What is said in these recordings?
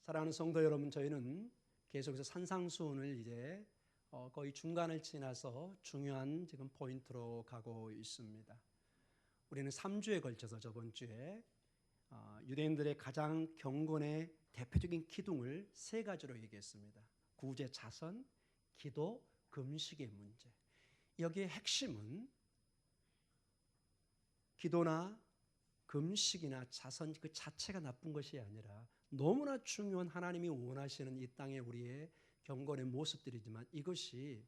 사랑하는 성도 여러분, 저희는 계속해서 산상수훈을 이제 거의 중간을 지나서 중요한 지금 포인트로 가고 있습니다. 우리는 3주에 걸쳐서 저번 주에 유대인들의 가장 경건의 대표적인 기둥을 세 가지로 얘기했습니다. 구제, 자선, 기도, 금식의 문제. 여기에 핵심은 기도나 금식이나 자선 그 자체가 나쁜 것이 아니라 너무나 중요한 하나님이 원하시는 이 땅의 우리의 경건의 모습들이지만 이것이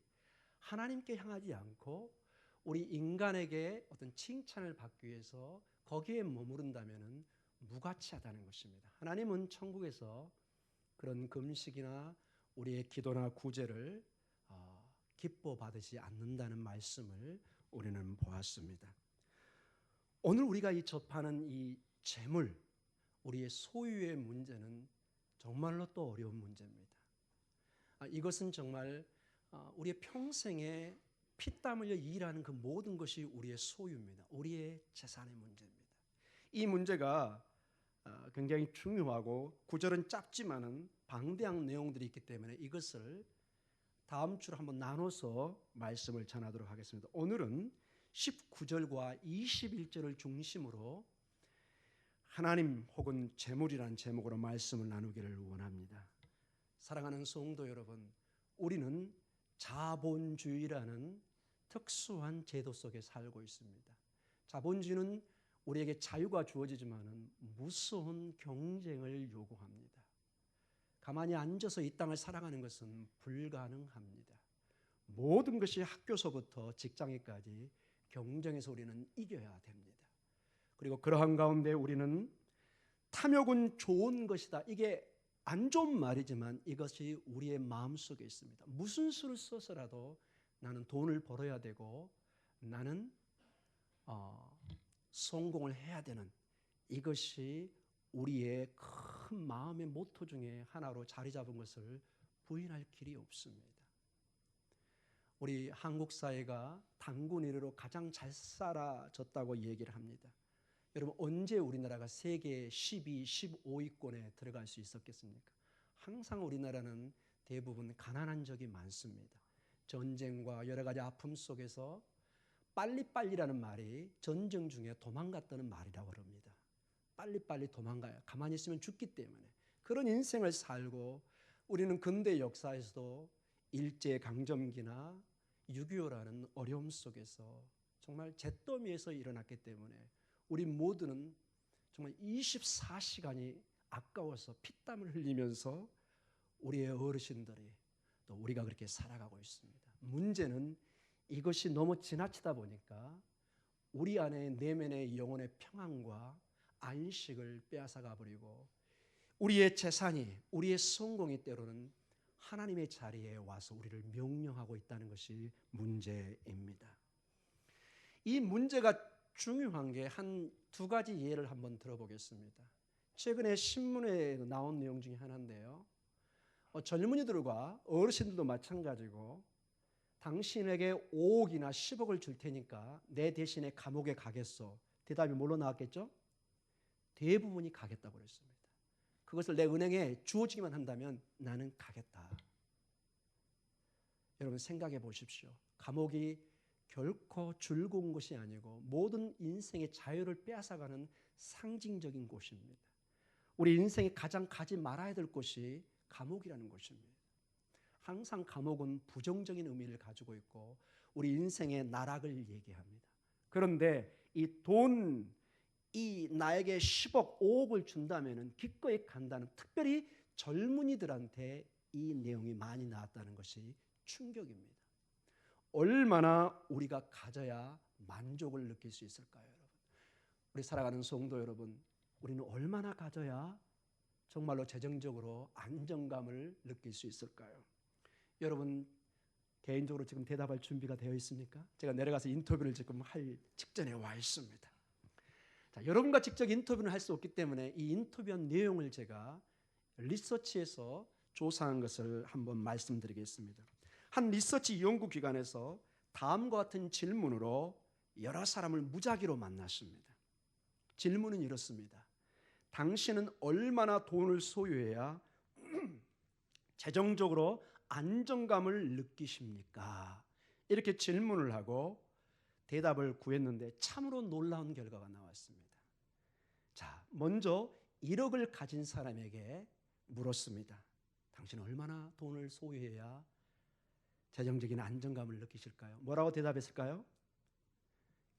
하나님께 향하지 않고 우리 인간에게 어떤 칭찬을 받기 위해서 거기에 머무른다면 무가치하다는 것입니다. 하나님은 천국에서 그런 금식이나 우리의 기도나 구제를 기뻐 받으시 않는다는 말씀을 우리는 보았습니다. 오늘 우리가 접하는 이 재물, 우리의 소유의 문제는 정말로 또 어려운 문제입니다. 이것은 정말 우리의 평생에 피땀 흘려 일하는 그 모든 것이 우리의 소유입니다. 우리의 재산의 문제입니다. 이 문제가 굉장히 중요하고 구절은 짧지만은 방대한 내용들이 있기 때문에 이것을 다음 주로 한번 나눠서 말씀을 전하도록 하겠습니다. 오늘은 19절과 21절을 중심으로 하나님 혹은 재물이라는 제목으로 말씀을 나누기를 원합니다. 사랑하는 성도 여러분, 우리는 자본주의라는 특수한 제도 속에 살고 있습니다. 자본주의는 우리에게 자유가 주어지지만 무서운 경쟁을 요구합니다. 가만히 앉아서 이 땅을 살아가는 것은 불가능합니다. 모든 것이 학교서부터 직장에까지 경쟁에서 우리는 이겨야 됩니다. 그리고 그러한 가운데 우리는 탐욕은 좋은 것이다. 이게 안 좋은 말이지만 이것이 우리의 마음속에 있습니다. 무슨 수를 써서라도 나는 돈을 벌어야 되고 나는 성공을 해야 되는 이것이 우리의 큰 마음의 모토 중에 하나로 자리 잡은 것을 부인할 길이 없습니다. 우리 한국 사회가 단군 이래로 가장 잘 살아졌다고 얘기를 합니다. 여러분, 언제 우리나라가 세계 12, 15위권에 들어갈 수 있었겠습니까? 항상 우리나라는 대부분 가난한 적이 많습니다. 전쟁과 여러 가지 아픔 속에서 빨리빨리라는 말이 전쟁 중에 도망갔다는 말이라고 합니다. 빨리빨리 도망가요. 가만히 있으면 죽기 때문에. 그런 인생을 살고 우리는 근대 역사에서도 일제강점기나 6.25라는 어려움 속에서 정말 잿더미에서 일어났기 때문에 우리 모두는 정말 24시간이 아까워서 피땀을 흘리면서 우리의 어르신들이 또 우리가 그렇게 살아가고 있습니다. 문제는 이것이 너무 지나치다 보니까 우리 안에 내면의 영혼의 평안과 안식을 빼앗아가 버리고 우리의 재산이, 우리의 성공이 때로는 하나님의 자리에 와서 우리를 명령하고 있다는 것이 문제입니다. 이 문제가 중요한 게 한 두 가지 예를 한번 들어보겠습니다. 최근에 신문에 나온 내용 중에 하나인데요. 젊은이들과 어르신들도 마찬가지고 당신에게 5억이나 10억을 줄 테니까 내 대신에 감옥에 가겠소. 대답이 뭘로 나왔겠죠? 대부분이 가겠다고 그랬습니다. 그것을 내 은행에 주어지기만 한다면 나는 가겠다. 여러분 생각해 보십시오. 감옥이 결코 즐거운 것이 아니고 모든 인생의 자유를 빼앗아가는 상징적인 곳입니다. 우리 인생에 가장 가지 말아야 될 곳이 감옥이라는 곳입니다. 항상 감옥은 부정적인 의미를 가지고 있고 우리 인생의 나락을 얘기합니다. 그런데 이 나에게 10억, 5억을 준다면 기꺼이 간다는, 특별히 젊은이들한테 이 내용이 많이 나왔다는 것이 충격입니다. 얼마나 우리가 가져야 만족을 느낄 수 있을까요, 여러분? 우리 살아가는 성도 여러분, 우리는 얼마나 가져야 정말로 재정적으로 안정감을 느낄 수 있을까요? 여러분 개인적으로 지금 대답할 준비가 되어 있습니까? 제가 내려가서 인터뷰를 지금 할 직전에 와 있습니다. 자, 여러분과 직접 인터뷰는 할 수 없기 때문에 이 인터뷰한 내용을 제가 리서치해서 조사한 것을 한번 말씀드리겠습니다. 한 리서치 연구기관에서 다음과 같은 질문으로 여러 사람을 무작위로 만났습니다. 질문은 이렇습니다. 당신은 얼마나 돈을 소유해야 재정적으로 안정감을 느끼십니까? 이렇게 질문을 하고 대답을 구했는데 참으로 놀라운 결과가 나왔습니다. 자, 먼저 1억을 가진 사람에게 물었습니다. 당신은 얼마나 돈을 소유해야 재정적인 안정감을 느끼실까요? 뭐라고 대답했을까요?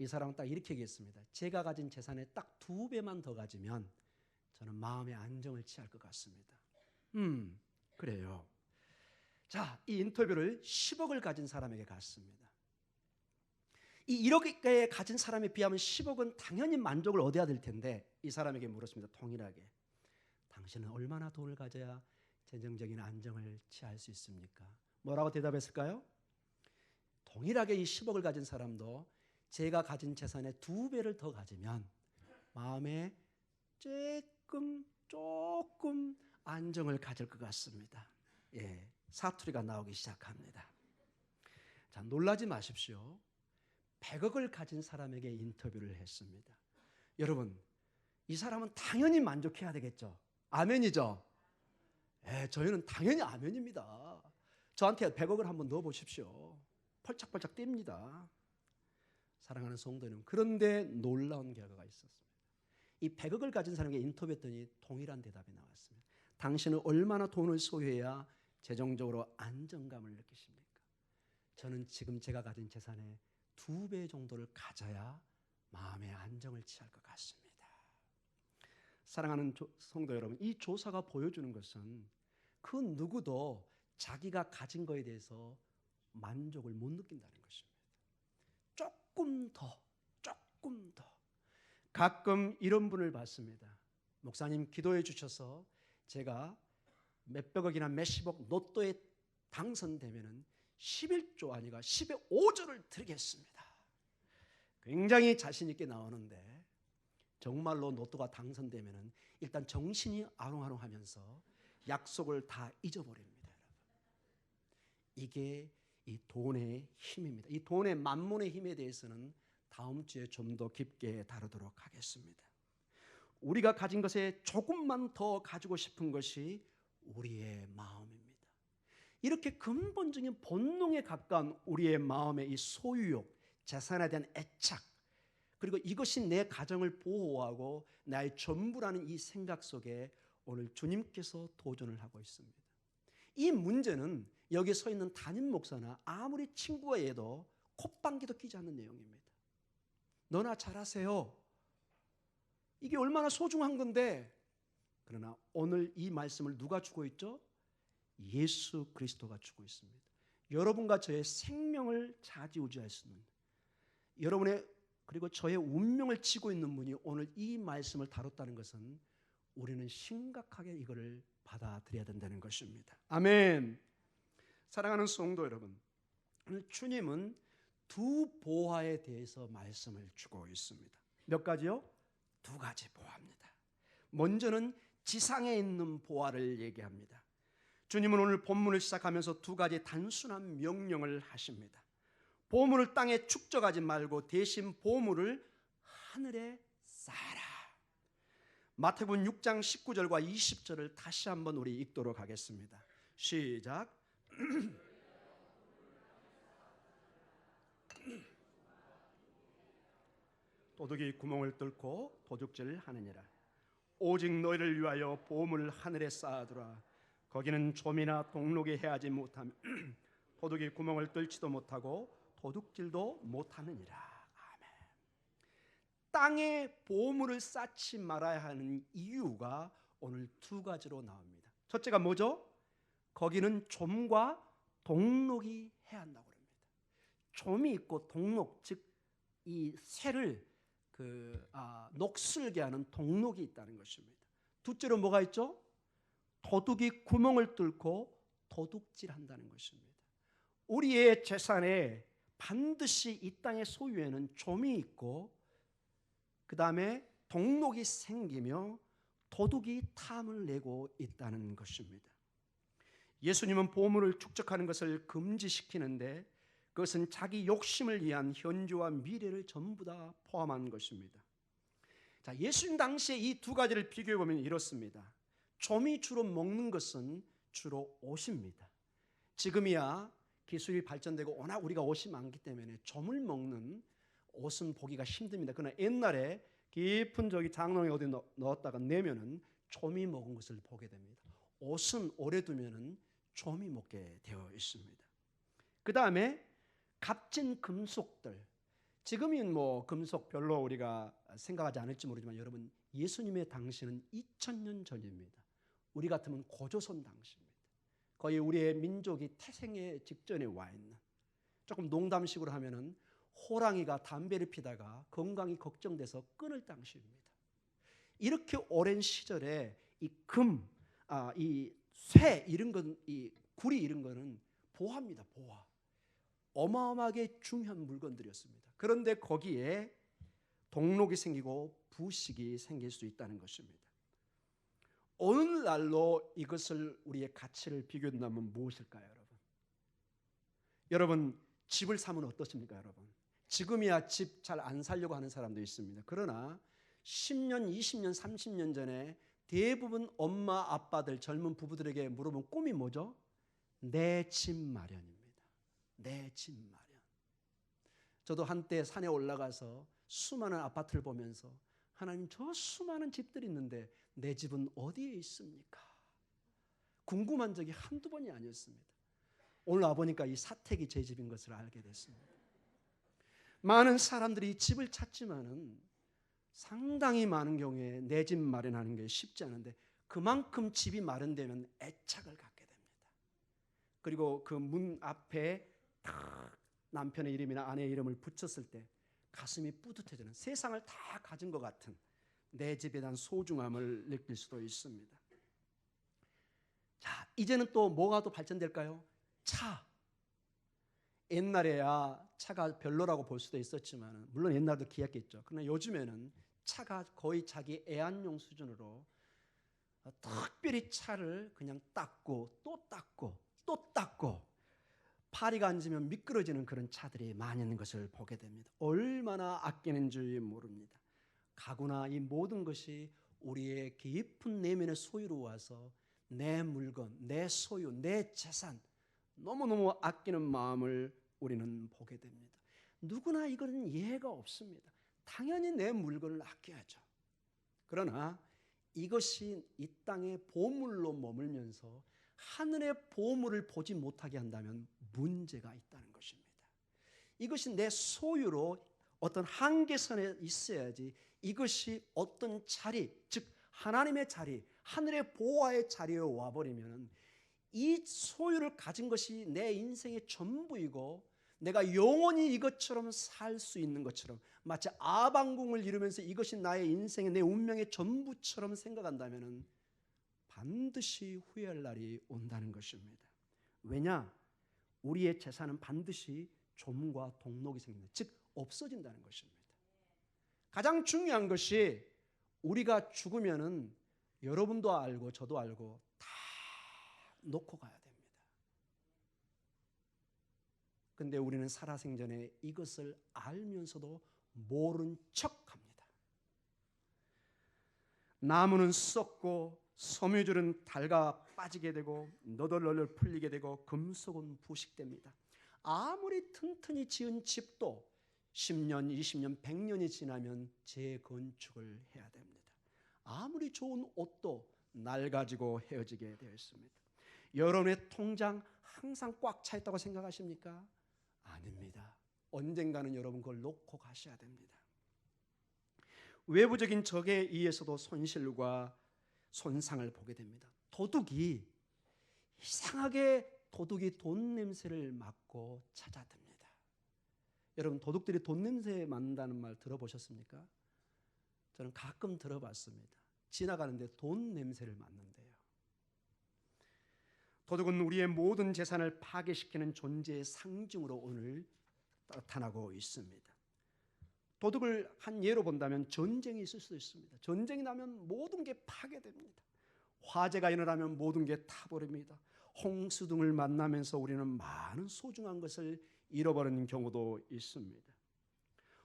이 사람은 딱 이렇게 얘기했습니다. 제가 가진 재산의 딱 2배만 더 가지면 저는 마음의 안정을 취할 것 같습니다. 그래요. 자, 이 인터뷰를 10억을 가진 사람에게 갔습니다. 이 1억에 가진 사람에 비하면 10억은 당연히 만족을 얻어야 될 텐데 이 사람에게 물었습니다. 동일하게. 당신은 얼마나 돈을 가져야 재정적인 안정을 취할 수 있습니까? 뭐라고 대답했을까요? 동일하게 이 10억을 가진 사람도 제가 가진 재산의 2배를 더 가지면 마음에 조금 안정을 가질 것 같습니다. 예, 사투리가 나오기 시작합니다. 자, 놀라지 마십시오. 100억을 가진 사람에게 인터뷰를 했습니다. 여러분, 이 사람은 당연히 만족해야 되겠죠. 아멘이죠? 예, 저희는 당연히 아멘입니다. 저한테 100억을 한번 넣어보십시오. 펄짝펄짝 뜁니다. 사랑하는 성도 여러분, 그런데 놀라운 결과가 있었습니다. 이 100억을 가진 사람에게 인터뷰했더니 동일한 대답이 나왔습니다. 당신은 얼마나 돈을 소유해야 재정적으로 안정감을 느끼십니까? 저는 지금 제가 가진 재산의 2배 정도를 가져야 마음의 안정을 취할 것 같습니다. 사랑하는 성도 여러분, 이 조사가 보여주는 것은 그 누구도 자기가 가진 것에 대해서 만족을 못 느낀다는 것입니다. 조금 더. 가끔 이런 분을 봤습니다. 목사님 기도해 주셔서 제가 몇백억이나 몇십억 로또에 당선되면은 11조 아니가 10의 5조를 드리겠습니다. 굉장히 자신 있게 나오는데 정말로 로또가 당선되면은 일단 정신이 아롱아롱하면서 약속을 다 잊어버립니다. 이게 이 돈의 힘입니다. 이 돈의 만문의 힘에 대해서는 다음 주에 좀 더 깊게 다루도록 하겠습니다. 우리가 가진 것에 조금만 더 가지고 싶은 것이 우리의 마음입니다. 이렇게 근본적인 본능에 가까운 우리의 마음의 이 소유욕, 재산에 대한 애착, 그리고 이것이 내 가정을 보호하고 나의 전부라는 이 생각 속에 오늘 주님께서 도전을 하고 있습니다. 이 문제는 여기 서 있는 담임 목사나 아무리 친구가 해도 콧방귀도 끼지 않는 내용입니다. 너나 잘하세요. 이게 얼마나 소중한 건데. 그러나 오늘 이 말씀을 누가 주고 있죠? 예수 그리스도가 주고 있습니다. 여러분과 저의 생명을 좌지우지할 수 있는, 여러분의 그리고 저의 운명을 지고 있는 분이 오늘 이 말씀을 다뤘다는 것은 우리는 심각하게 이거를 받아들여야 된다는 것입니다. 아멘. 사랑하는 성도 여러분, 오늘 주님은 두 보화에 대해서 말씀을 주고 있습니다. 몇 가지요? 2가지 보화입니다. 먼저는 지상에 있는 보화를 얘기합니다. 주님은 오늘 본문을 시작하면서 2가지 단순한 명령을 하십니다. 보물을 땅에 축적하지 말고 대신 보물을 하늘에 쌓아라. 마태복음 6장 19절과 20절을 다시 한번 우리 읽도록 하겠습니다. 시작. 도둑이 구멍을 뚫고 도둑질을 하느니라. 오직 너희를 위하여 보물을 하늘에 쌓아두라. 거기는 좀이나 동록이 해하지 못하며 도둑이 구멍을 뚫지도 못하고 도둑질도 못하느니라. 아멘. 땅에 보물을 쌓지 말아야 하는 이유가 오늘 2가지로 나옵니다. 첫째가 뭐죠? 거기는 좀과 동록이 해한다고 합니다. 좀이 있고 동록, 즉 이 새를 녹슬게 하는 동록이 있다는 것입니다. 둘째로 뭐가 있죠? 도둑이 구멍을 뚫고 도둑질한다는 것입니다. 우리의 재산에 반드시 이 땅의 소유에는 좀이 있고 그 다음에 동록이 생기며 도둑이 탐을 내고 있다는 것입니다. 예수님은 보물을 축적하는 것을 금지시키는데 그것은 자기 욕심을 위한 현재와 미래를 전부 다 포함한 것입니다. 자, 예수님 당시에 이 2가지를 비교해 보면 이렇습니다. 좀이 주로 먹는 것은 주로 옷입니다. 지금이야 기술이 발전되고 워낙 우리가 옷이 많기 때문에 점을 먹는 옷은 보기가 힘듭니다. 그러나 옛날에 깊은 저기 장롱에 어디 넣었다가 내면은 좀이 먹은 것을 보게 됩니다. 옷은 오래 두면은 좀이 먹게 되어 있습니다. 그 다음에 값진 금속들. 지금은 뭐 금속 별로 우리가 생각하지 않을지 모르지만 여러분, 예수님의 당시는 2000년 전입니다. 우리 같으면 고조선 당시입니다. 거의 우리의 민족이 태생의 직전에 와 있는, 조금 농담식으로 하면은 호랑이가 담배를 피다가 건강이 걱정돼서 끊을 당시입니다. 이렇게 오랜 시절에 이 금, 이 쇠 이런 건, 이 구리 이런 거는 보화입니다. 보화. 어마어마하게 중요한 물건들이었습니다. 그런데 거기에 동록이 생기고 부식이 생길 수 있다는 것입니다. 오늘날로 이것을 우리의 가치를 비교한다면 무엇일까요, 여러분? 여러분, 집을 사면 어떻습니까, 여러분? 지금이야 집 잘 안 살려고 하는 사람도 있습니다. 그러나 10년, 20년, 30년 전에 대부분 엄마, 아빠들, 젊은 부부들에게 물어본 꿈이 뭐죠? 내 집 마련입니다. 내 집 마련. 저도 한때 산에 올라가서 수많은 아파트를 보면서 하나님, 저 수많은 집들이 있는데 내 집은 어디에 있습니까? 궁금한 적이 한두 번이 아니었습니다. 오늘 와보니까 이 사택이 제 집인 것을 알게 됐습니다. 많은 사람들이 집을 찾지만은 상당히 많은 경우에 내 집 마련하는 게 쉽지 않은데, 그만큼 집이 마련되면 애착을 갖게 됩니다. 그리고 그 문 앞에 딱 남편의 이름이나 아내의 이름을 붙였을 때 가슴이 뿌듯해지는, 세상을 다 가진 것 같은 내 집에 대한 소중함을 느낄 수도 있습니다. 자, 이제는 또 뭐가 더 발전될까요? 차. 옛날에야 차가 별로라고 볼 수도 있었지만, 물론 옛날도 귀했겠죠. 그러나 요즘에는 차가 거의 자기 애완용 수준으로 특별히 차를 그냥 닦고 또 닦고 또 닦고, 파리가 앉으면 미끄러지는 그런 차들이 많이 있는 것을 보게 됩니다. 얼마나 아끼는 줄 모릅니다. 가구나 이 모든 것이 우리의 깊은 내면의 소유로 와서 내 물건, 내 소유, 내 재산, 너무너무 아끼는 마음을 우리는 보게 됩니다. 누구나 이거는 예외가 없습니다. 당연히 내 물건을 아껴야죠. 그러나 이것이 이 땅의 보물로 머물면서 하늘의 보물을 보지 못하게 한다면 문제가 있다는 것입니다. 이것이 내 소유로 어떤 한계선에 있어야지, 이것이 어떤 자리, 즉 하나님의 자리, 하늘의 보호의 자리에 와버리면 이 소유를 가진 것이 내 인생의 전부이고 내가 영원히 이것처럼 살 수 있는 것처럼, 마치 아방궁을 이루면서 이것이 나의 인생의, 내 운명의 전부처럼 생각한다면 반드시 후회할 날이 온다는 것입니다. 왜냐? 우리의 재산은 반드시 좀과 동록이 생긴다. 즉 없어진다는 것입니다. 가장 중요한 것이 우리가 죽으면은 여러분도 알고 저도 알고 다 놓고 가야 됩니다. 근데 우리는 살아생전에 이것을 알면서도 모른 척합니다. 나무는 썩고 섬유질은 닳아 빠지게 되고 너덜너덜 풀리게 되고 금속은 부식됩니다. 아무리 튼튼히 지은 집도 10년, 20년, 100년이 지나면 재건축을 해야 됩니다. 아무리 좋은 옷도 낡아지고 헤어지게 되어 있습니다. 여러분의 통장 항상 꽉 차 있다고 생각하십니까? 아닙니다. 언젠가는 여러분 그걸 놓고 가셔야 됩니다. 외부적인 적에 의해서도 손실과 손상을 보게 됩니다. 도둑이 이상하게 돈 냄새를 맡고 찾아듭니다. 여러분, 도둑들이 돈 냄새 맡는다는 말 들어보셨습니까? 저는 가끔 들어봤습니다. 지나가는데 돈 냄새를 맡는데요. 도둑은 우리의 모든 재산을 파괴시키는 존재의 상징으로 오늘 나타나고 있습니다. 도둑을 한 예로 본다면 전쟁이 있을 수도 있습니다. 전쟁이 나면 모든 게 파괴됩니다. 화재가 일어나면 모든 게 타버립니다. 홍수 등을 만나면서 우리는 많은 소중한 것을 잃어버리는 경우도 있습니다.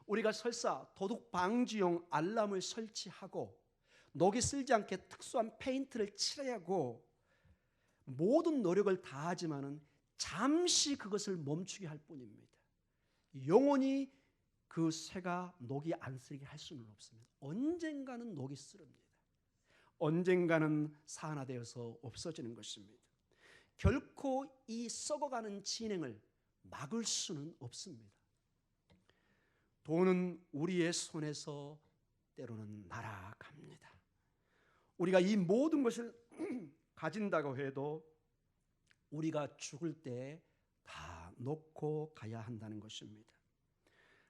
우리가 설사 도둑 방지용 알람을 설치하고 녹이 슬지 않게 특수한 페인트를 칠하고 모든 노력을 다하지만은 잠시 그것을 멈추게 할 뿐입니다. 영원히 그 쇠가 녹이 안 쓰게 할 수는 없습니다. 언젠가는 녹이 쓰릅니다. 언젠가는 산화되어서 없어지는 것입니다. 결코 이 썩어가는 진행을 막을 수는 없습니다. 돈은 우리의 손에서 때로는 날아갑니다. 우리가 이 모든 것을 가진다고 해도 우리가 죽을 때 다 놓고 가야 한다는 것입니다.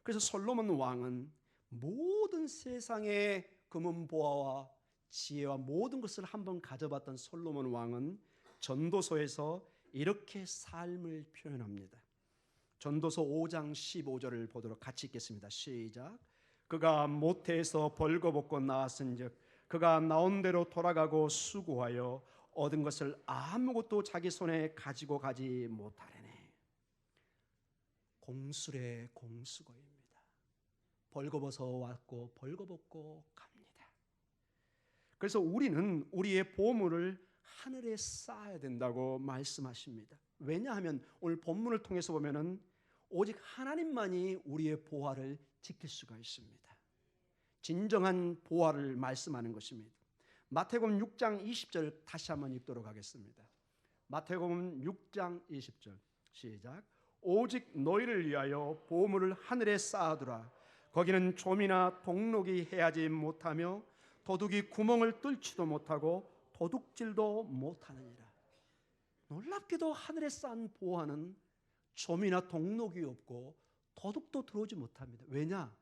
그래서 솔로몬 왕은 모든 세상의 금은보화와 지혜와 모든 것을 한번 가져봤던 솔로몬 왕은 전도서에서 이렇게 삶을 표현합니다. 전도서 5장 15절을 보도록 같이 읽겠습니다. 시작. 그가 모태에서 벌거벗고 나왔은즉 그가 나온 대로 돌아가고 수고하여 얻은 것을 아무것도 자기 손에 가지고 가지 못하려네. 공술의 공수거입니다. 벌거벗어 왔고 벌거벗고 갑니다. 그래서 우리는 우리의 보물을 하늘에 쌓아야 된다고 말씀하십니다. 왜냐하면 오늘 본문을 통해서 보면은 오직 하나님만이 우리의 보화를 지킬 수가 있습니다. 진정한 보화를 말씀하는 것입니다. 마태복음 6장 20절 다시 한번 읽도록 하겠습니다. 마태복음 6장 20절 시작. 오직 너희를 위하여 보물을 하늘에 쌓아두라. 거기는 좀이나 동록이 해하지 못하며 도둑이 구멍을 뚫지도 못하고 도둑질도 못하느니라. 놀랍게도 하늘에 쌓은 보화는 좀이나 동록이 없고 도둑도 들어오지 못합니다. 왜냐?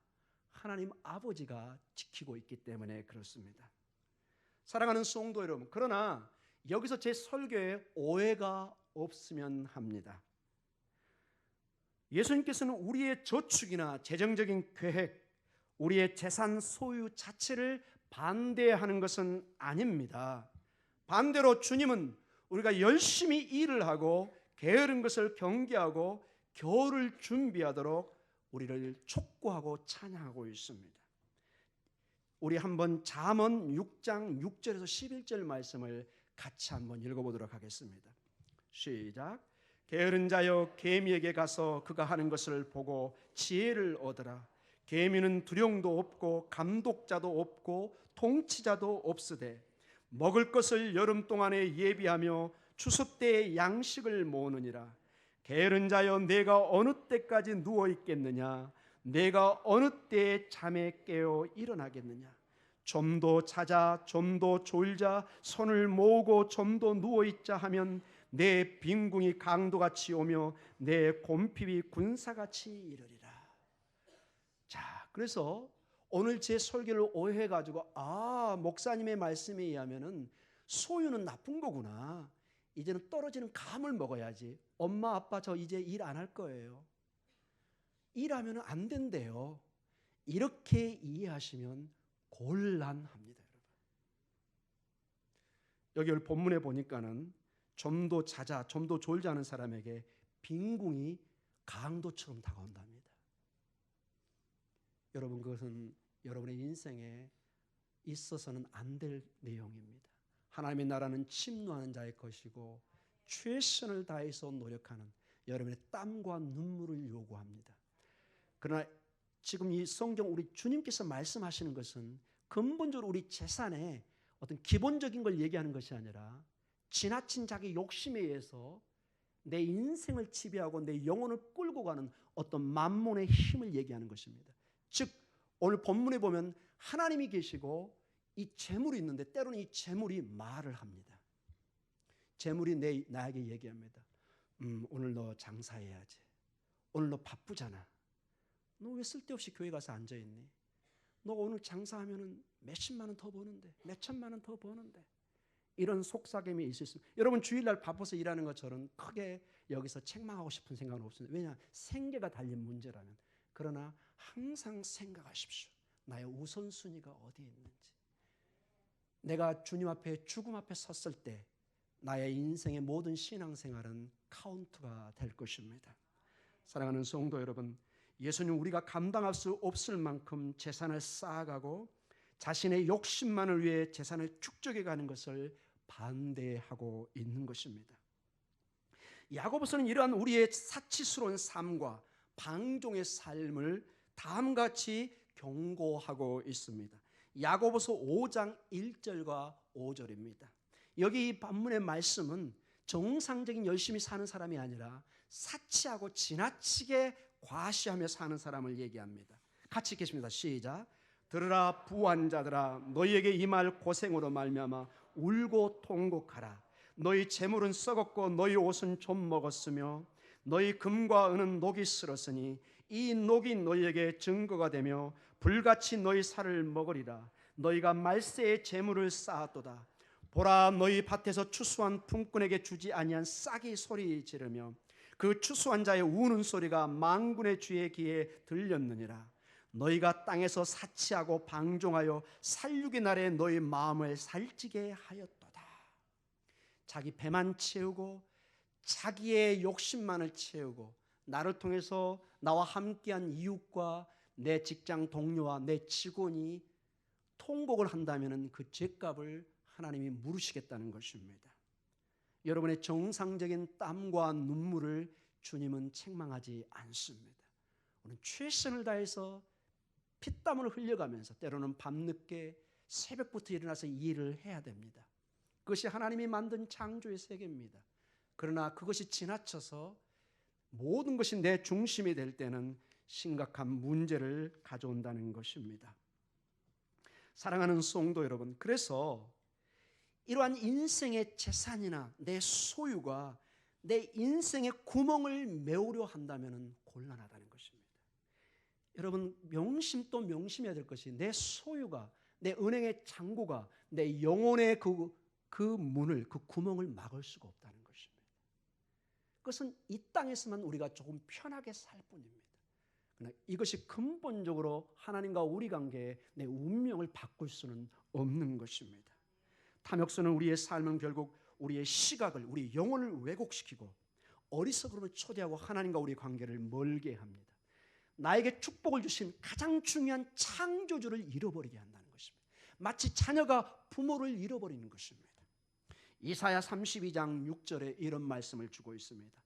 하나님 아버지가 지키고 있기 때문에 그렇습니다. 사랑하는 성도 여러분, 그러나 여기서 제 설교에 오해가 없으면 합니다. 예수님께서는 우리의 저축이나 재정적인 계획, 우리의 재산 소유 자체를 반대하는 것은 아닙니다. 반대로 주님은 우리가 열심히 일을 하고 게으른 것을 경계하고 겨울을 준비하도록 우리를 촉구하고 찬양하고 있습니다. 우리 한번 잠언 6장 6절에서 11절 말씀을 같이 한번 읽어보도록 하겠습니다. 시작. 게으른 자여 개미에게 가서 그가 하는 것을 보고 지혜를 얻으라. 개미는 두령도 없고 감독자도 없고 통치자도 없으되 먹을 것을 여름 동안에 예비하며 추수 때에 양식을 모으느니라. 게으른 자여 내가 어느 때까지 누워 있겠느냐? 내가 어느 때에 잠에 깨어 일어나겠느냐? 좀 더 자자, 좀 더 졸자, 손을 모으고 좀 더 누워 있자 하면 내 빈궁이 강도같이 오며 내 곰핍이 군사같이 이르리라. 자, 그래서 오늘 제 설교를 오해해가지고 목사님의 말씀에 의하면은 소유는 나쁜 거구나. 이제는 떨어지는 감을 먹어야지. 엄마 아빠 저 이제 일 안 할 거예요. 일하면 안 된대요. 이렇게 이해하시면 곤란합니다, 여러분. 여기 오늘 본문에 보니까는 좀 더 자자, 좀 더 졸자 하는 사람에게 빈궁이 강도처럼 다가온답니다. 여러분, 그것은 여러분의 인생에 있어서는 안 될 내용입니다. 하나님의 나라는 침노하는 자의 것이고 최선을 다해서 노력하는 여러분의 땀과 눈물을 요구합니다. 그러나 지금 이 성경 우리 주님께서 말씀하시는 것은 근본적으로 우리 재산의 어떤 기본적인 걸 얘기하는 것이 아니라 지나친 자기 욕심에 의해서 내 인생을 지배하고 내 영혼을 끌고 가는 어떤 만몬의 힘을 얘기하는 것입니다. 즉 오늘 본문에 보면 하나님이 계시고 이 재물이 있는데 때로는 이 재물이 말을 합니다. 재물이 나에게 얘기합니다. 오늘 너 장사해야지. 오늘 너 바쁘잖아. 너 왜 쓸데없이 교회 가서 앉아있니? 너 오늘 장사하면 몇십만 원 더 버는데, 몇천만 원 더 버는데. 이런 속삭임이 있을 수 있습니다. 여러분 주일날 바빠서 일하는 것처럼 크게 여기서 책망하고 싶은 생각은 없습니다. 왜냐? 생계가 달린 문제라면. 그러나 항상 생각하십시오. 나의 우선순위가 어디에 있는지. 내가 주님 앞에 죽음 앞에 섰을 때 나의 인생의 모든 신앙생활은 카운트가 될 것입니다. 사랑하는 성도 여러분, 예수님 우리가 감당할 수 없을 만큼 재산을 쌓아가고 자신의 욕심만을 위해 재산을 축적해 가는 것을 반대하고 있는 것입니다. 야고보서는 이러한 우리의 사치스러운 삶과 방종의 삶을 다음같이 경고하고 있습니다. 야고보서 5장 1절과 5절입니다. 여기 이 본문의 말씀은 정상적인 열심히 사는 사람이 아니라 사치하고 지나치게 과시하며 사는 사람을 얘기합니다. 같이 읽겠습니다. 시작. 들으라 부한 자들아, 너희에게 이 말 고생으로 말미암아 울고 통곡하라. 너희 재물은 썩었고 너희 옷은 좀 먹었으며 너희 금과 은은 녹이 슬었으니 이 녹이 너희에게 증거가 되며 불같이 너희 살을 먹으리라. 너희가 말세의 재물을 쌓았도다. 보라, 너희 밭에서 추수한 품꾼에게 주지 아니한 싹이 소리 지르며 그 추수한 자의 우는 소리가 만군의 주의 귀에 들렸느니라. 너희가 땅에서 사치하고 방종하여 살육의 날에 너희 마음을 살찌게 하였도다. 자기 배만 채우고 자기의 욕심만을 채우고 나를 통해서 나와 함께한 이웃과 내 직장 동료와 내 직원이 통곡을 한다면 그 죄값을 하나님이 물으시겠다는 것입니다. 여러분의 정상적인 땀과 눈물을 주님은 책망하지 않습니다. 우리는 최선을 다해서 피땀을 흘려가면서 때로는 밤늦게 새벽부터 일어나서 일을 해야 됩니다. 그것이 하나님이 만든 창조의 세계입니다. 그러나 그것이 지나쳐서 모든 것이 내 중심이 될 때는 심각한 문제를 가져온다는 것입니다. 사랑하는 성도 여러분, 그래서 이러한 인생의 재산이나 내 소유가 내 인생의 구멍을 메우려 한다면 곤란하다는 것입니다. 여러분, 명심 또 명심해야 될 것이 내 소유가, 내 은행의 잔고가 내 영혼의 그 문을, 그 구멍을 막을 수가 없다는 것입니다. 그것은 이 땅에서만 우리가 조금 편하게 살 뿐입니다. 그러나 이것이 근본적으로 하나님과 우리 관계에 내 운명을 바꿀 수는 없는 것입니다. 탐욕스는 우리의 삶은 결국 우리의 시각을, 우리 영혼을 왜곡시키고 어리석음을 초대하고 하나님과 우리의 관계를 멀게 합니다. 나에게 축복을 주신 가장 중요한 창조주를 잃어버리게 한다는 것입니다. 마치 자녀가 부모를 잃어버리는 것입니다. 이사야 32장 6절에 이런 말씀을 주고 있습니다.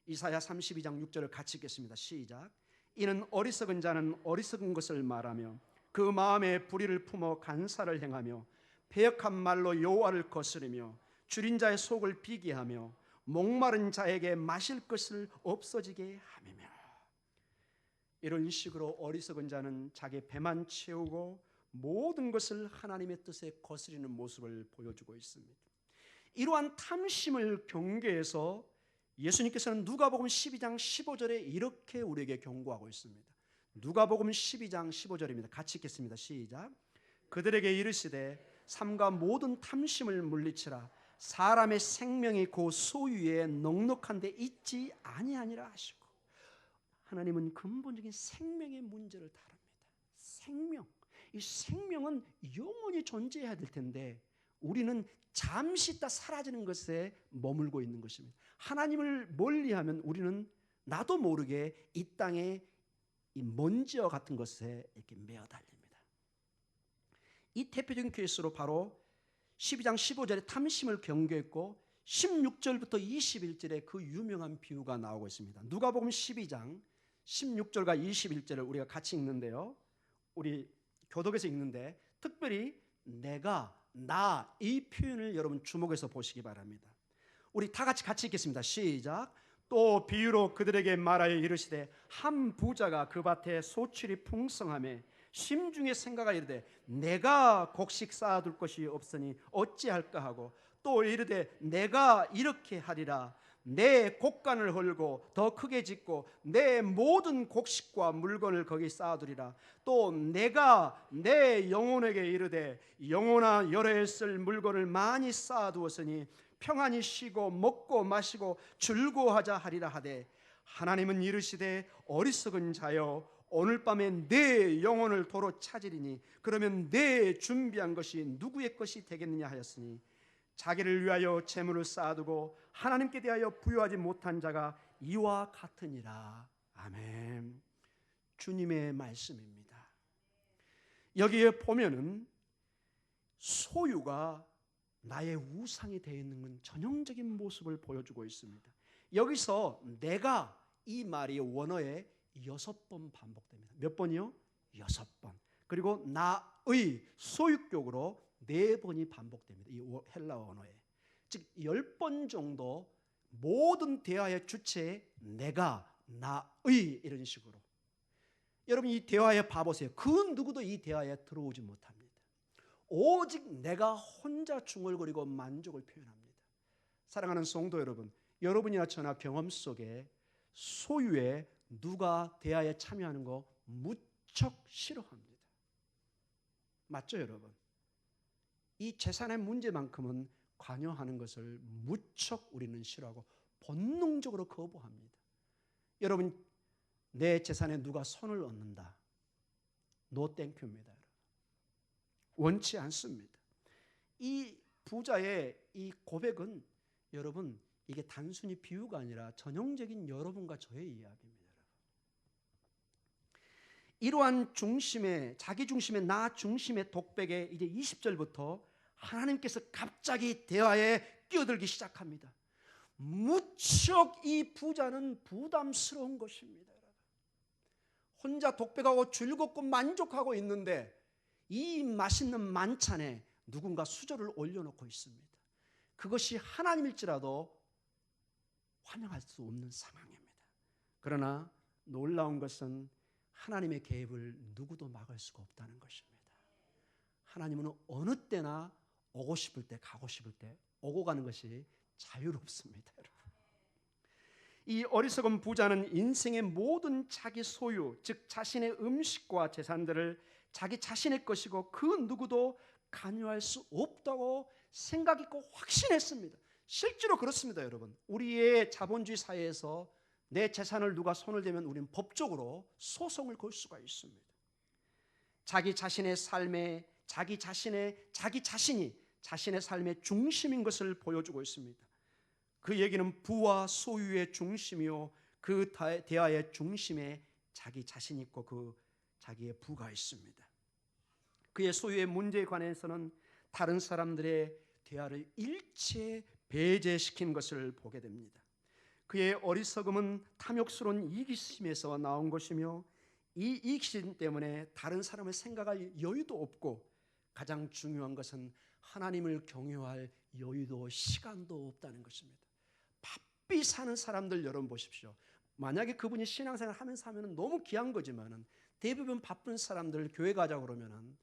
이사야 32장 6절을 같이 읽겠습니다. 시작. 이는 어리석은 자는 어리석은 것을 말하며 그 마음에 불의를 품어 간사를 행하며 배역한 말로 여호와를 거스르며 줄인 자의 속을 비기하며 목마른 자에게 마실 것을 없어지게 하며. 이런 식으로 어리석은 자는 자기 배만 채우고 모든 것을 하나님의 뜻에 거스리는 모습을 보여주고 있습니다. 이러한 탐심을 경계해서 예수님께서는 누가복음 12장 15절에 이렇게 우리에게 경고하고 있습니다. 누가복음 12장 15절입니다. 같이 읽겠습니다. 시작. 그들에게 이르시되 삼가 모든 탐심을 물리치라. 사람의 생명이 그 소유에 넉넉한 데 있지 아니하니라 하시고. 하나님은 근본적인 생명의 문제를 다룹니다. 생명. 이 생명은 영원히 존재해야 될 텐데 우리는 잠시 있다 사라지는 것에 머물고 있는 것입니다. 하나님을 멀리하면 우리는 나도 모르게 이 땅에 이 먼지와 같은 것에 이렇게 매어 달립니다. 이 대표적인 케이스로 바로 12장 15절에 탐심을 경고했고 16절부터 21절에 그 유명한 비유가 나오고 있습니다. 누가복음 12장 16절과 21절을 우리가 같이 읽는데요. 우리 교독에서 읽는데 특별히 내가, 나 이 표현을 여러분 주목해서 보시기 바랍니다. 우리 다 같이 읽겠습니다. 시작. 또 비유로 그들에게 말하여 이르시되 한 부자가 그 밭에 소출이 풍성하매 심중에 생각하여 이르되 내가 곡식 쌓아둘 것이 없으니 어찌할까 하고 또 이르되 내가 이렇게 하리라. 내 곡간을 헐고 더 크게 짓고 내 모든 곡식과 물건을 거기 쌓아두리라. 또 내가 내 영혼에게 이르되 영혼아 여러에 쓸 물건을 많이 쌓아두었으니 평안히 쉬고 먹고 마시고 즐거워하자 하리라 하되 하나님은 이르시되 어리석은 자여 오늘 밤에 내 영혼을 도로 찾으리니 그러면 내 준비한 것이 누구의 것이 되겠느냐 하였으니 자기를 위하여 재물을 쌓아두고 하나님께 대하여 부여하지 못한 자가 이와 같으니라. 아멘. 주님의 말씀입니다. 여기에 보면은 소유가 나의 우상이 되어 있는 건 전형적인 모습을 보여주고 있습니다. 여기서 내가 이 말이 원어에 6번 반복됩니다. 몇 번이요? 6번. 그리고 나의 소유격으로 4번이 반복됩니다. 이 헬라어 언어에. 즉 10번 정도 모든 대화의 주체에 내가, 나의 이런 식으로. 여러분 이 대화에 봐보세요. 그 누구도 이 대화에 들어오지 못합니다. 오직 내가 혼자 중얼거리고 만족을 표현합니다. 사랑하는 성도 여러분, 여러분이나 저나 경험 속에 소유에 누가 대화에 참여하는 거 무척 싫어합니다. 맞죠, 여러분? 이 재산의 문제만큼은 관여하는 것을 무척 우리는 싫어하고 본능적으로 거부합니다. 여러분, 내 재산에 누가 손을 얹는다. 노 땡큐입니다. 원치 않습니다. 이 부자의 이 고백은 여러분 이게 단순히 비유가 아니라 전형적인 여러분과 저의 이야기입니다. 이러한 중심의 자기 중심의 나 중심의 독백에 이제 20절부터 하나님께서 갑자기 대화에 끼어들기 시작합니다. 무척 이 부자는 부담스러운 것입니다. 혼자 독백하고 즐겁고 만족하고 있는데 이 맛있는 만찬에 누군가 수저를 올려놓고 있습니다. 그것이 하나님일지라도 환영할 수 없는 상황입니다. 그러나 놀라운 것은 하나님의 개입을 누구도 막을 수가 없다는 것입니다. 하나님은 어느 때나 오고 싶을 때 가고 싶을 때 오고 가는 것이 자유롭습니다. 여러분. 이 어리석은 부자는 인생의 모든 자기 소유, 즉 자신의 음식과 재산들을 자기 자신의 것이고 그 누구도 관여할 수 없다고 생각했고 확신했습니다. 실제로 그렇습니다, 여러분. 우리의 자본주의 사회에서 내 재산을 누가 손을 대면 우리는 법적으로 소송을 걸 수가 있습니다. 자기 자신의 삶에 자기 자신이 자신의 삶의 중심인 것을 보여주고 있습니다. 그 얘기는 부와 소유의 중심이요 그 대화의 중심에 자기 자신이 있고 그 자기의 부가 있습니다. 그의 소유의 문제에 관해서는 다른 사람들의 대화를 일체 배제시킨 것을 보게 됩니다. 그의 어리석음은 탐욕스러운 이기심에서 나온 것이며 이 이기심 때문에 다른 사람을 생각할 여유도 없고 가장 중요한 것은 하나님을 경외할 여유도 시간도 없다는 것입니다. 바삐 사는 사람들 여러분 보십시오. 만약에 그분이 신앙생활 하면서 하면 너무 귀한 거지만은 대부분 바쁜 사람들 교회 가자고 그러면은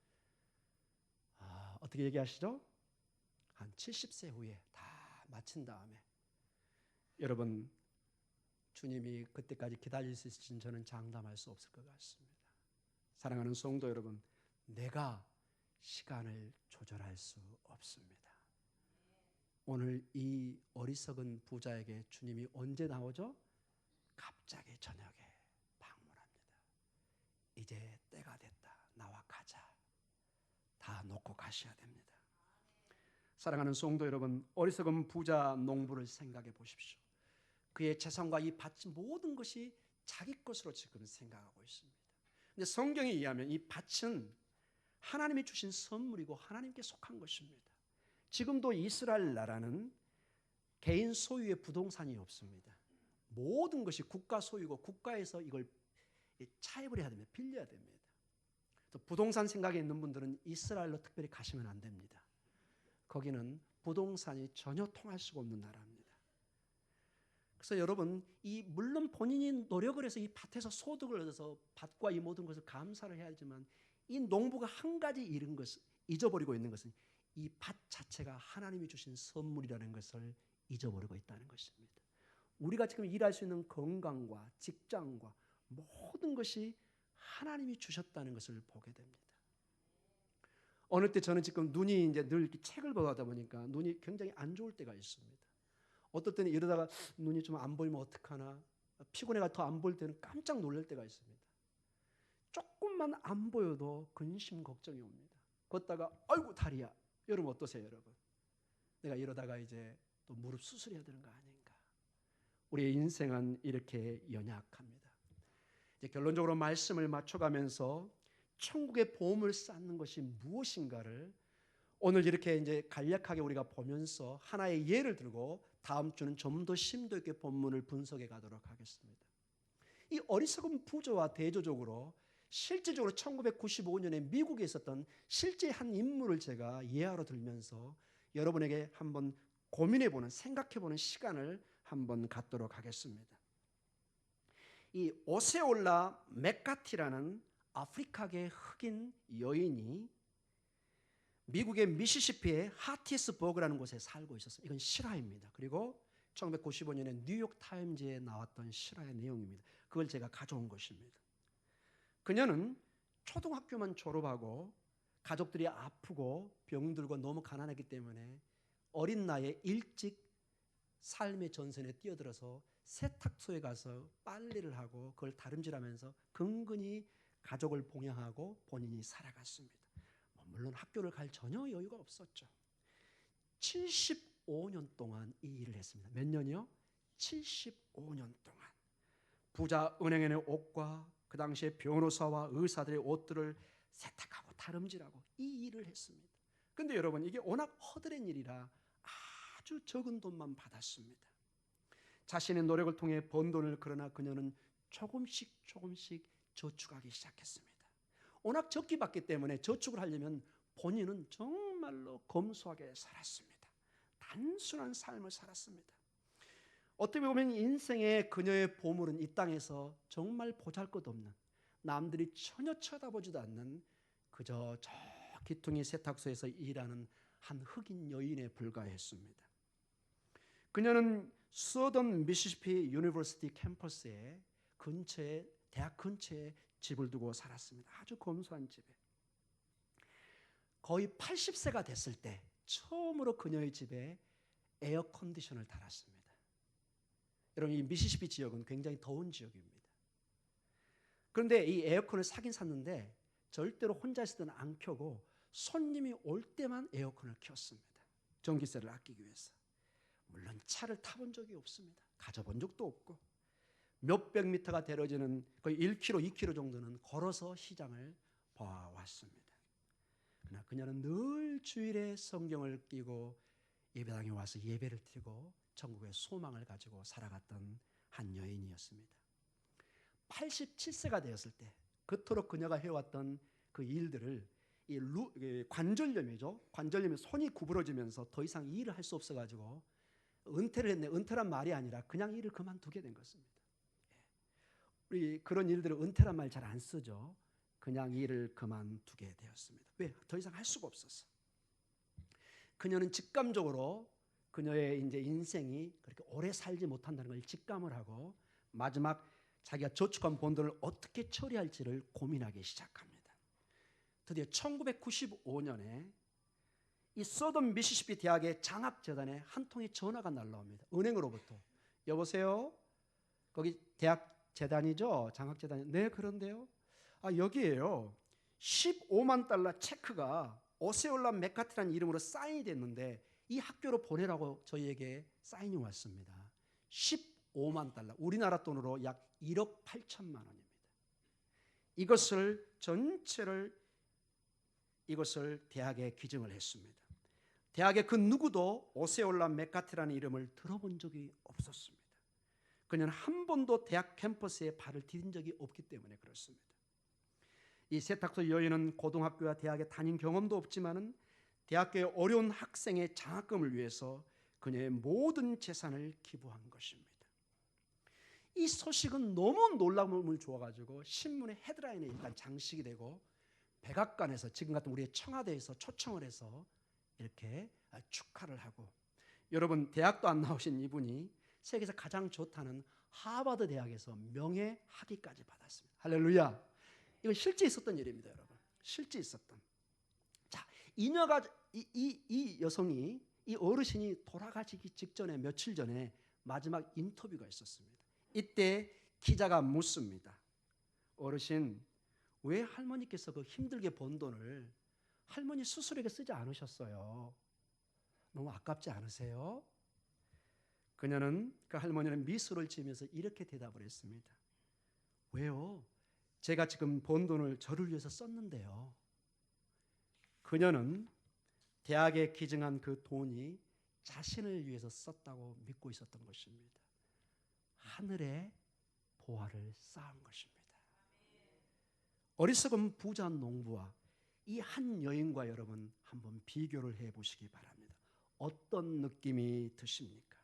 어떻게 얘기하시죠? 한 70세 후에 다 마친 다음에 여러분 주님이 그때까지 기다릴 수 있을지는 저는 장담할 수 없을 것 같습니다. 사랑하는 성도 여러분, 내가 시간을 조절할 수 없습니다. 오늘 이 어리석은 부자에게 주님이 언제 나오죠? 갑자기 저녁에 방문합니다. 이제 때가 됐다. 나와 가자. 다 놓고 가셔야 됩니다. 사랑하는 성도 여러분, 어리석은 부자 농부를 생각해 보십시오. 그의 재산과 이 밭 모든 것이 자기 것으로 지금 생각하고 있습니다. 근데 성경에 의하면 이 밭은 하나님이 주신 선물이고 하나님께 속한 것입니다. 지금도 이스라엘 나라는 개인 소유의 부동산이 없습니다. 모든 것이 국가 소유고 국가에서 이걸 차입을 해야 됩니다. 빌려야 됩니다. 또 부동산 생각에 있는 분들은 이스라엘로 특별히 가시면 안 됩니다. 거기는 부동산이 전혀 통할 수가 없는 나라입니다. 그래서 여러분, 물론 본인이 노력을 해서 이 밭에서 소득을 얻어서 밭과 이 모든 것을 감사를 해야 하지만 이 농부가 한 가지 잊어버리고 있는 것은 이 밭 자체가 하나님이 주신 선물이라는 것을 잊어버리고 있다는 것입니다. 우리가 지금 일할 수 있는 건강과 직장과 모든 것이 하나님이 주셨다는 것을 보게 됩니다. 어느 때 저는 지금 눈이 이제 늘 이렇게 책을 보다 보니까 눈이 굉장히 안 좋을 때가 있습니다. 어떨 때는 이러다가 눈이 좀 안 보이면 어떡하나, 피곤해가 더 안 보일 때는 깜짝 놀랄 때가 있습니다. 조금만 안 보여도 근심 걱정이 옵니다. 걷다가 아이고 다리야. 여러분 어떠세요, 여러분? 내가 이러다가 이제 또 무릎 수술해야 되는 거 아닌가? 우리의 인생은 이렇게 연약합니다. 이제 결론적으로 말씀을 맞춰가면서 천국의 보험을 쌓는 것이 무엇인가를 오늘 이렇게 이제 간략하게 우리가 보면서 하나의 예를 들고 다음 주는 좀 더 심도 있게 본문을 분석해 가도록 하겠습니다. 이 어리석은 부조와 대조적으로 실질적으로 1995년에 미국에 있었던 실제 한 인물을 제가 예화로 들면서 여러분에게 한번 고민해보는, 생각해보는 시간을 한번 갖도록 하겠습니다. 이 오세올라 맥카티라는 아프리카계 흑인 여인이 미국의 미시시피의 하티스버그라는 곳에 살고 있었습니다. 이건 실화입니다. 그리고 1995년에 뉴욕 타임즈에 나왔던 실화의 내용입니다. 그걸 제가 가져온 것입니다. 그녀는 초등학교만 졸업하고 가족들이 아프고 병들고 너무 가난했기 때문에 어린 나이에 일찍 삶의 전선에 뛰어들어서 세탁소에 가서 빨래를 하고 그걸 다림질하면서 근근히 가족을 봉양하고 본인이 살아갔습니다. 물론 학교를 갈 전혀 여유가 없었죠. 75년 동안 이 일을 했습니다. 몇 년이요? 75년 동안. 부자 은행인의 옷과 그 당시에 변호사와 의사들의 옷들을 세탁하고 다림질하고 이 일을 했습니다. 그런데 여러분, 이게 워낙 허드렛 일이라 아주 적은 돈만 받았습니다. 자신의 노력을 통해 번 돈을 그러나 그녀는 조금씩 저축하기 시작했습니다. 워낙 적게 받기 때문에 저축을 하려면 본인은 정말로 검소하게 살았습니다. 단순한 삶을 살았습니다. 어떻게 보면 인생의 그녀의 보물은 이 땅에서 정말 보잘것없는, 남들이 전혀 쳐다보지도 않는 그저 저 기퉁이 세탁소에서 일하는 한 흑인 여인에 불과했습니다. 그녀는 서던 미시시피 유니버시티 캠퍼스의 근처에, 대학 근처에 집을 두고 살았습니다. 아주 검소한 집에. 거의 80세가 됐을 때 처음으로 그녀의 집에 에어컨디션을 달았습니다. 여러분, 이 미시시피 지역은 굉장히 더운 지역입니다. 그런데 이 에어컨을 사긴 샀는데 절대로 혼자 있을 때는 안 켜고 손님이 올 때만 에어컨을 켰습니다. 전기세를 아끼기 위해서. 물론 차를 타본 적이 없습니다. 가져본 적도 없고 몇백 미터가 되어지는 거의 1km, 2km 정도는 걸어서 시장을 봐왔습니다. 그러나 그녀는 늘 주일에 성경을 끼고 예배당에 와서 예배를 드리고 천국의 소망을 가지고 살아갔던 한 여인이었습니다. 87세가 되었을 때 그토록 그녀가 해왔던 그 일들을 관절염이죠. 관절염이 손이 구부러지면서 더 이상 일을 할 수 없어가지고 은퇴를 했네. 은퇴란 말이 아니라 그냥 일을 그만두게 된 것입니다. 우리 그런 일들을 은퇴란 말 잘 안 쓰죠. 그냥 일을 그만두게 되었습니다. 왜? 더 이상 할 수가 없었어. 그녀는 직감적으로 그녀의 이제 인생이 그렇게 오래 살지 못한다는 걸 직감을 하고 마지막 자기가 저축한 번 돈을 어떻게 처리할지를 고민하기 시작합니다. 드디어 1995년에 이 서던 미시시피 대학의 장학재단에 한 통의 전화가 날라옵니다. 은행으로부터. 여보세요? 거기 대학 재단이죠? 장학재단이. 네, 그런데요. 여기에요. 15만 달러 체크가 오세올라 맥카티라는 이름으로 사인이 됐는데 이 학교로 보내라고 저희에게 사인이 왔습니다. 15만 달러. 우리나라 돈으로 약 1억 8천만 원입니다. 이것을 대학에 기증을 했습니다. 대학의 그 누구도 오세올라 맥카티라는 이름을 들어본 적이 없었습니다. 그녀는 한 번도 대학 캠퍼스에 발을 디딘 적이 없기 때문에 그렇습니다. 이 세탁소 여인은 고등학교와 대학에 다닌 경험도 없지만은 대학교의 어려운 학생의 장학금을 위해서 그녀의 모든 재산을 기부한 것입니다. 이 소식은 너무 놀라움을 주어가지고 신문의 헤드라인에 일단 장식이 되고 백악관에서 지금 같은 우리의 청와대에서 초청을 해서 이렇게 축하를 하고, 여러분 대학도 안 나오신 이분이 세계에서 가장 좋다는 하버드 대학에서 명예 학위까지 받았습니다. 할렐루야. 이건 실제 있었던 일입니다, 여러분. 실제 있었던. 자, 이 여성이, 이 어르신이 돌아가시기 직전에 며칠 전에 마지막 인터뷰가 있었습니다. 이때 기자가 묻습니다. 어르신, 왜 할머니께서 그 힘들게 번 돈을 할머니 수술에게 쓰지 않으셨어요? 너무 아깝지 않으세요? 그녀는, 그 할머니는 미소를 지으면서 이렇게 대답을 했습니다. 왜요? 제가 지금 번 돈을 저를 위해서 썼는데요. 그녀는 대학에 기증한 그 돈이 자신을 위해서 썼다고 믿고 있었던 것입니다. 하늘의 보화를 쌓은 것입니다. 어리석은 부자 농부와 이 한 여인과 여러분 한번 비교를 해보시기 바랍니다. 어떤 느낌이 드십니까?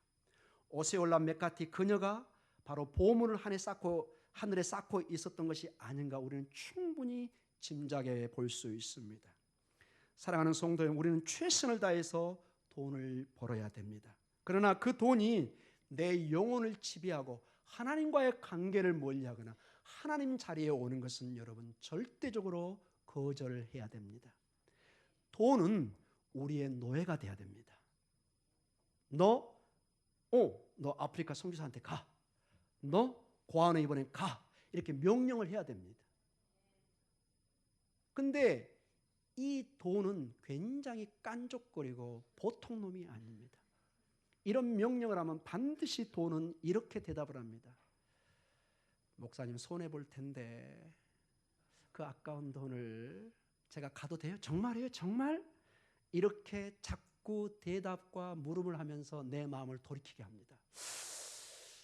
오세올라 맥카티 그녀가 바로 보물을 하늘에 쌓고 있었던 것이 아닌가 우리는 충분히 짐작해 볼 수 있습니다. 사랑하는 성도 여러분, 우리는 최선을 다해서 돈을 벌어야 됩니다. 그러나 그 돈이 내 영혼을 지배하고 하나님과의 관계를 멀리하거나 하나님 자리에 오는 것은 여러분 절대적으로 거절해야 됩니다. 돈은 우리의 노예가 돼야 됩니다. 너 아프리카 선교사한테 가. 너 고아원에 이번엔 가. 이렇게 명령을 해야 됩니다. 근데 이 돈은 굉장히 깐족거리고 보통 놈이 아닙니다. 이런 명령을 하면 반드시 돈은 이렇게 대답을 합니다. 목사님 손해볼 텐데 그 아까운 돈을 제가 가도 돼요? 정말이에요? 정말? 이렇게 자꾸 대답과 물음을 하면서 내 마음을 돌이키게 합니다.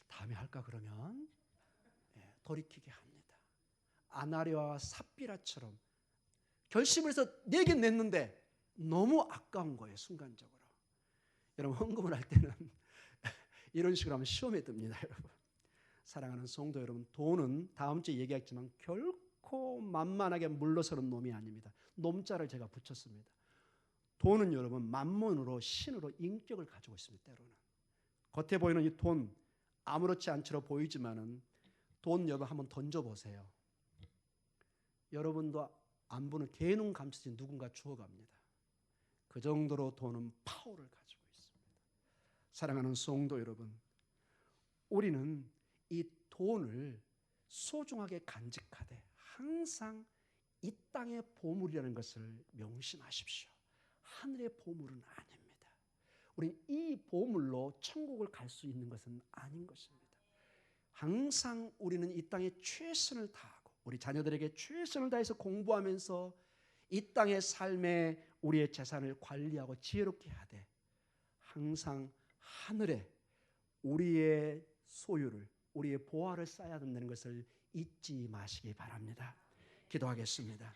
다음에 할까 그러면? 돌이키게 합니다. 아나리와 삽비라처럼 결심을 해서 내게 냈는데 너무 아까운 거예요. 순간적으로. 여러분 헌금을 할 때는 이런 식으로 하면 시험에 듭니다. 여러분. 사랑하는 성도 여러분, 돈은 다음 주에 얘기했지만 결코 만만하게 물러서는 놈이 아닙니다. 놈자를 제가 붙였습니다. 돈은 여러분 만몬으로 신으로 인격을 가지고 있습니다. 때로는. 겉에 보이는 이 돈 아무렇지 않처럼 보이지만은 돈 여러분 한번 던져보세요. 여러분도 안 보는 개눈 감싸진 누군가 주워갑니다. 그 정도로 돈은 파워를 가지고 있습니다. 사랑하는 성도 여러분, 우리는 이 돈을 소중하게 간직하되 항상 이 땅의 보물이라는 것을 명심하십시오. 하늘의 보물은 아닙니다. 우리는 이 보물로 천국을 갈 수 있는 것은 아닌 것입니다. 항상 우리는 이 땅에 최선을 다하고 우리 자녀들에게 최선을 다해서 공부하면서 이 땅의 삶에 우리의 재산을 관리하고 지혜롭게 하되 항상 하늘에 우리의 소유를 우리의 보화를 쌓아야 된다는 것을 잊지 마시기 바랍니다. 기도하겠습니다.